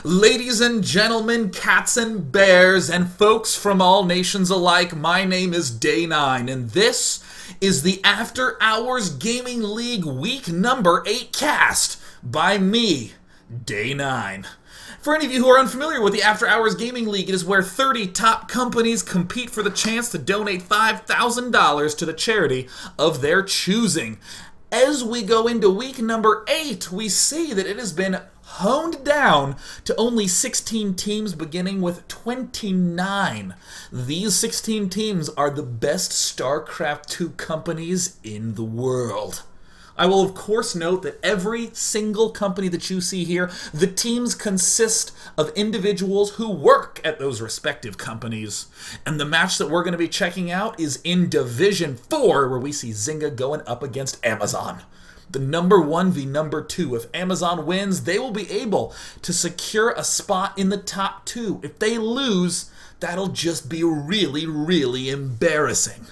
Ladies and gentlemen, cats and bears, and folks from all nations alike, my name is Day 9, and this is the After Hours Gaming League Week number 8 cast by me, Day 9. For any of you who are unfamiliar with the After Hours Gaming League, it is where 30 top companies compete for the chance to donate $5,000 to the charity of their choosing. As we go into week number 8, we see that it has been honed down to only 16 teams, beginning with 29. These 16 teams are the best Starcraft 2 companies in the world. I will of course note that every single company that you see here, the teams consist of individuals who work at those respective companies. And the match that we're going to be checking out is in Division 4, where we see Zynga going up against Amazon. The number 1 v number 2. If Amazon wins, they will be able to secure a spot in the top 2. If they lose, that'll just be really, really embarrassing.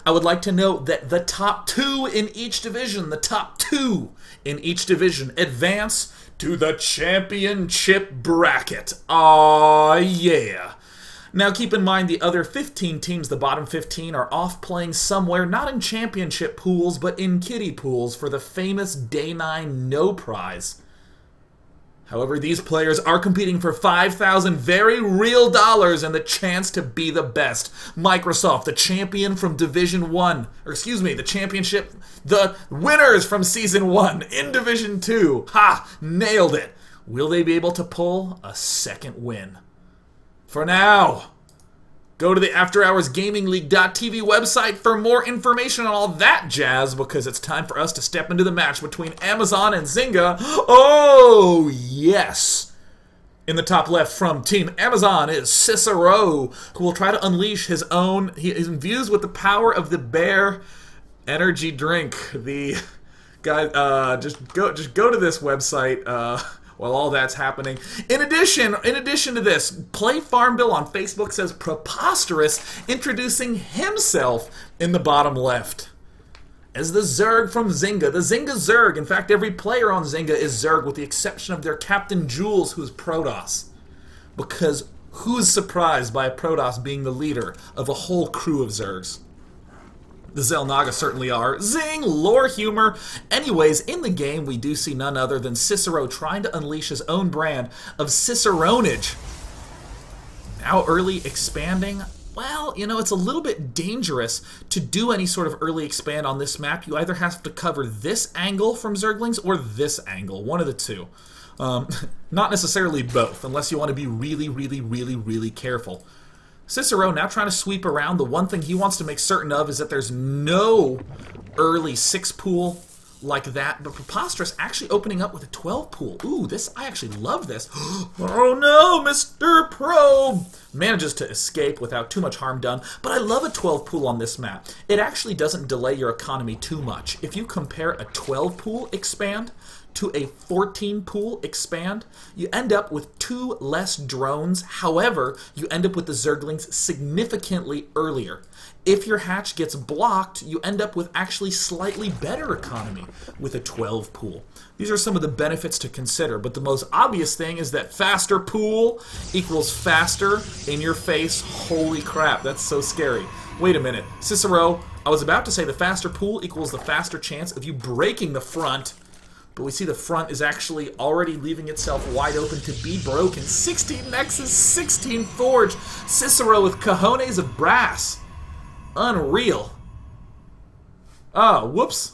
I would like to note that the top 2 in each division, advance to the championship bracket. Aw, yeah. Now keep in mind the other 15 teams, the bottom 15, are off playing somewhere, not in championship pools, but in kiddie pools for the famous Day 9 no prize. However, these players are competing for $5,000 very real dollars and the chance to be the best. Microsoft, the champion from Division 1, the winners from Season 1 in Division 2. Ha! Nailed it. Will they be able to pull a second win? For now, go to the AfterHoursGamingLeague.tv website for more information on all that jazz, because it's time for us to step into the match between Amazon and Zynga. Oh, yes! In the top left from Team Amazon is Cicero, who will try to unleash his own. He is infused with the power of the bear energy drink. The guy, just go to this website. While all that's happening. In addition to this, Play Farmville on Facebook says Preposterous introducing himself in the bottom left as the Zerg from Zynga. The Zynga Zerg. In fact, every player on Zynga is Zerg with the exception of their Captain Jules, who's Protoss. Because who's surprised by a Protoss being the leader of a whole crew of Zergs? The Xel'Naga certainly are. Zing! Lore humor. Anyways, in the game, we do see none other than Cicero trying to unleash his own brand of Ciceronage. Now early expanding. Well, you know, it's a little bit dangerous to do any sort of early expand on this map. You either have to cover this angle from Zerglings or this angle. One of the two. Not necessarily both, unless you want to be really, really, really, really careful. Cicero now trying to sweep around. The one thing he wants to make certain of is that there's no early 6 pool like that, but Preposterous actually opening up with a 12 pool. Ooh, I actually love this. Oh no, Mr. Pro manages to escape without too much harm done, but I love a 12 pool on this map. It actually doesn't delay your economy too much. If you compare a 12 pool expand to a 14 pool expand, you end up with 2 less drones. However, you end up with the Zerglings significantly earlier. If your hatch gets blocked, you end up with actually slightly better economy with a 12 pool. These are some of the benefits to consider, but the most obvious thing is that faster pool equals faster in your face. Holy crap, that's so scary. Wait a minute, Cicero, I was about to say the faster pool equals the faster chance of you breaking the front, but we see the front is actually already leaving itself wide open to be broken. 16 Nexus, 16 Forge. Cicero with cojones of brass. Unreal. Ah, whoops.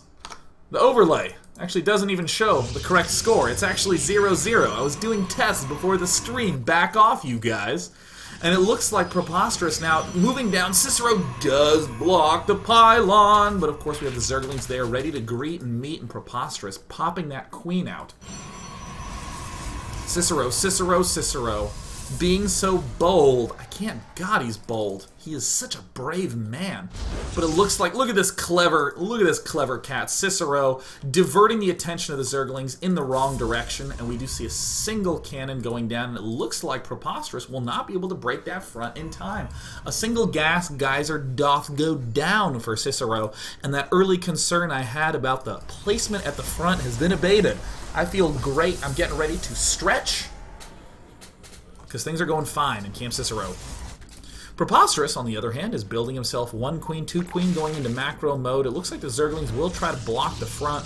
The overlay actually doesn't even show the correct score. It's actually 0-0. I was doing tests before the stream. Back off, you guys. And it looks like Preposterous now moving down. Cicero does block the pylon, but of course we have the Zerglings there ready to greet and meet, and Preposterous popping that queen out. Cicero, Cicero, Cicero, being so bold. God, he's bold. He is such a brave man. But it looks like, look at this clever cat. Cicero diverting the attention of the Zerglings in the wrong direction, and we do see a single cannon going down, and it looks like Preposterous will not be able to break that front in time. A single gas geyser doth go down for Cicero, and that early concern I had about the placement at the front has been abated. I feel great. I'm getting ready to stretch because things are going fine in Camp Cicero. Preposterous, on the other hand, is building himself 1 queen, 2 queen, going into macro mode. It looks like the Zerglings will try to block the front.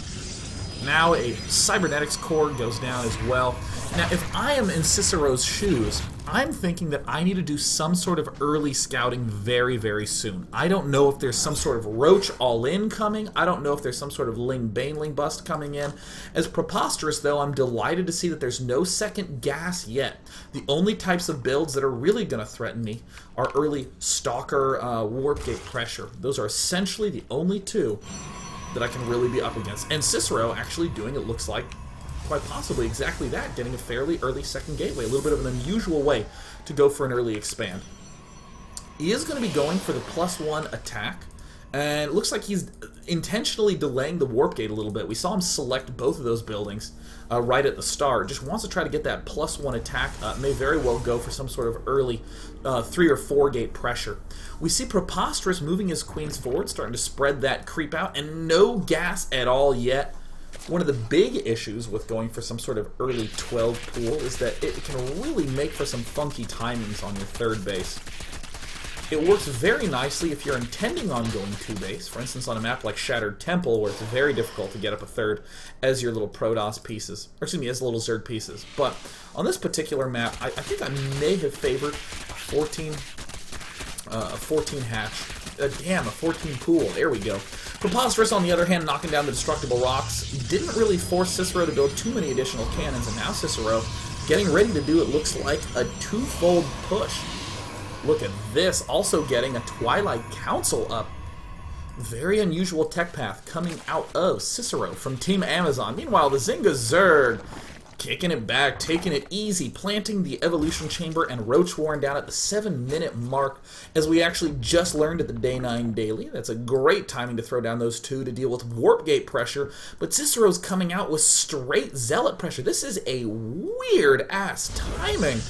Now a Cybernetics core goes down as well. Now, if I am in Cicero's shoes, I'm thinking that I need to do some sort of early scouting very, very soon. I don't know if there's some sort of Roach all-in coming. I don't know if there's some sort of Baneling bust coming in. As Preposterous, though, I'm delighted to see that there's no second gas yet. The only types of builds that are really going to threaten me are early Stalker Warp Gate Pressure. Those are essentially the only two that I can really be up against. And Cicero actually doing, it looks like, quite possibly exactly that, getting a fairly early second gateway, a little bit of an unusual way to go for an early expand. He is going to be going for the +1 attack, and it looks like he's intentionally delaying the warp gate a little bit. We saw him select both of those buildings right at the start. Just wants to try to get that +1 attack. May very well go for some sort of early 3 or 4 gate pressure. We see Preposterous moving his queens forward, starting to spread that creep out, and no gas at all yet. One of the big issues with going for some sort of early 12 pool is that it can really make for some funky timings on your third base. It works very nicely if you're intending on going 2 base, for instance on a map like Shattered Temple, where it's very difficult to get up a third as your little Protoss pieces, or excuse me, as little Zerg pieces. But on this particular map, I think I may have favored a 14 hatch. Damn, a 14 pool. There we go. Preposterous, on the other hand, knocking down the destructible rocks, didn't really force Cicero to build too many additional cannons, and now Cicero getting ready to do, it looks like, a 2-fold push. Look at this, also getting a Twilight Council up. Very unusual tech path coming out of Cicero from Team Amazon. Meanwhile, the Zynga Zerg kicking it back, taking it easy, planting the Evolution Chamber and Roach Warren down at the 7-minute mark, as we actually just learned at the Day 9 Daily. That's a great timing to throw down those 2 to deal with Warp Gate pressure, but Cicero's coming out with straight Zealot pressure. This is a weird-ass timing,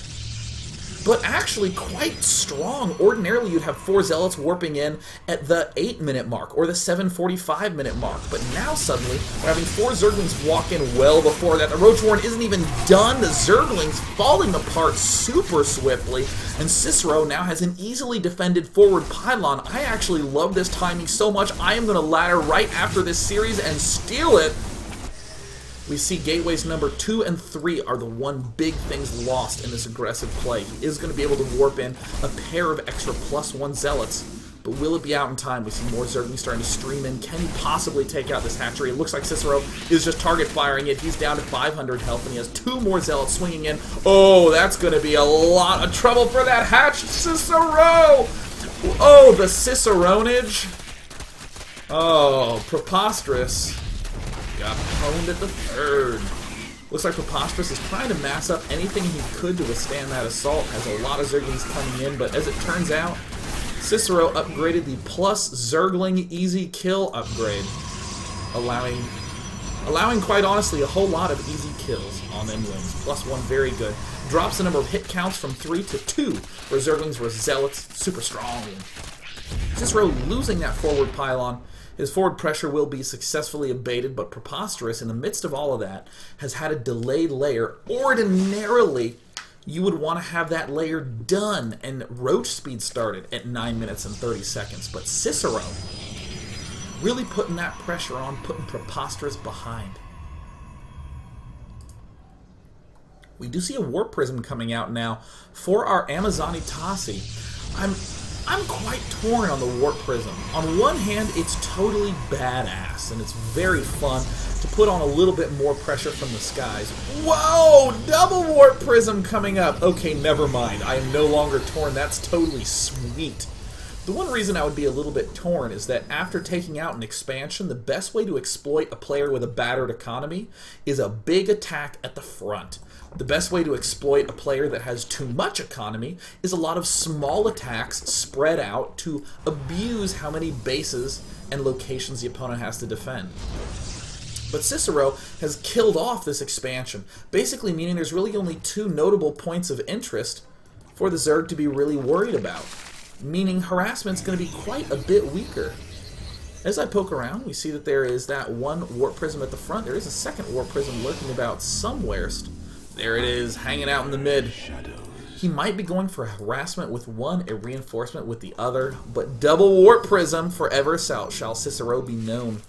but actually quite strong. Ordinarily, you'd have 4 Zealots warping in at the 8-minute mark or the 7:45-minute mark, but now suddenly we're having 4 Zerglings walk in well before that. The Roach Warren isn't even done. The Zerglings falling apart super swiftly, and Cicero now has an easily defended forward pylon. I actually love this timing so much, I am going to ladder right after this series and steal it. We see gateways number 2 and 3 are the one big things lost in this aggressive play. He is going to be able to warp in a pair of extra +1 Zealots, but will it be out in time? We see more Zerglings starting to stream in. Can he possibly take out this hatchery? It looks like Cicero is just target firing it. He's down to 500 health, and he has 2 more Zealots swinging in. Oh, that's going to be a lot of trouble for that hatched Cicero! Oh, the Ciceronage. Oh, Preposterous got pwned at the 3rd. Looks like Preposterous is trying to mass up anything he could to withstand that assault. Has a lot of Zerglings coming in, but as it turns out, Cicero upgraded the plus Zergling easy kill upgrade, allowing quite honestly a whole lot of easy kills on end wins. +1, very good. Drops the number of hit counts from 3 to 2 for Zerglings versus Zealots. Super strong. Cicero losing that forward pylon. His forward pressure will be successfully abated, but Preposterous, in the midst of all of that, has had a delayed layer. Ordinarily, you would want to have that layer done and Roach speed started at 9 minutes and 30 seconds. But Cicero really putting that pressure on, putting Preposterous behind. We do see a Warp Prism coming out now for our Amazonitasi. I'm quite torn on the Warp Prism. On one hand, it's totally badass, and it's very fun to put on a little bit more pressure from the skies. Whoa! Double Warp Prism coming up! Okay, never mind. I am no longer torn. That's totally sweet. The one reason I would be a little bit torn is that after taking out an expansion, the best way to exploit a player with a battered economy is a big attack at the front. The best way to exploit a player that has too much economy is a lot of small attacks spread out to abuse how many bases and locations the opponent has to defend. But Cicero has killed off this expansion, basically meaning there's really only 2 notable points of interest for the Zerg to be really worried about, meaning harassment's going to be quite a bit weaker. As I poke around, we see that there is that 1 Warp Prism at the front. There is a 2nd Warp Prism lurking about somewhere. There it is, hanging out in the mid. He might be going for harassment with one, a reinforcement with the other, but double warp prism forever shall Cicero be known.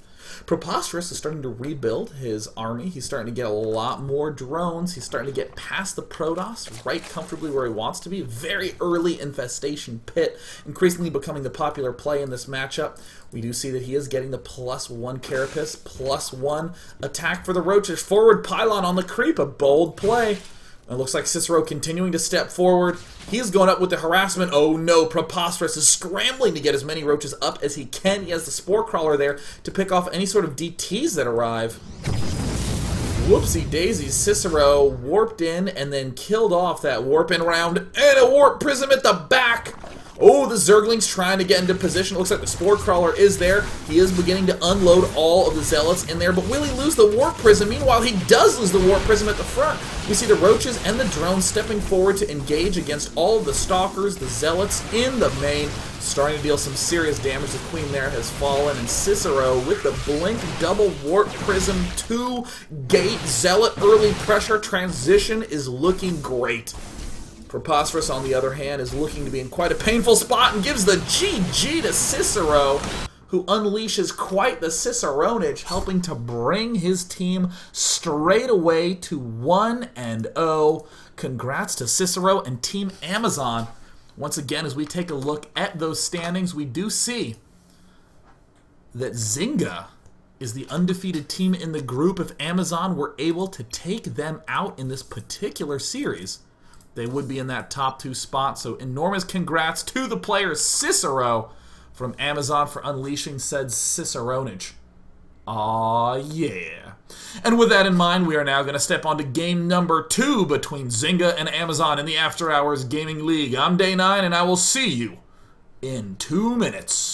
Preposterous is starting to rebuild his army. He's starting to get a lot more drones. He's starting to get past the Protoss, right comfortably where he wants to be. Very early infestation pit, increasingly becoming the popular play in this matchup. We do see that he is getting the +1 carapace, +1 attack for the Roaches. Forward pylon on the creep, a bold play. It looks like Cicero continuing to step forward. He's going up with the harassment. Oh no, Preposterous is scrambling to get as many Roaches up as he can. He has the Spore Crawler there to pick off any sort of DTs that arrive. Whoopsie daisies, Cicero warped in and then killed off that warp in round, and a warp prism at the back. Oh, the Zergling's trying to get into position. Looks like the Spore Crawler is there. He is beginning to unload all of the Zealots in there, but will he lose the Warp Prism? Meanwhile, he does lose the Warp Prism at the front. We see the Roaches and the drones stepping forward to engage against all of the Stalkers, the Zealots in the main, starting to deal some serious damage. The Queen there has fallen, and Cicero with the Blink double Warp Prism 2-gate Zealot early pressure transition is looking great. Preposterous, on the other hand, is looking to be in quite a painful spot and gives the GG to Cicero, who unleashes quite the Ciceronage, helping to bring his team straight away to 1-0. Congrats to Cicero and Team Amazon. Once again, as we take a look at those standings, we do see that Zynga is the undefeated team in the group. If Amazon were able to take them out in this particular series, they would be in that top 2 spot. So enormous congrats to the player Cicero from Amazon for unleashing said Ciceronage. Aw, yeah. And with that in mind, we are now going to step on to game number 2 between Zynga and Amazon in the After Hours Gaming League. I'm Day9, and I will see you in 2 minutes.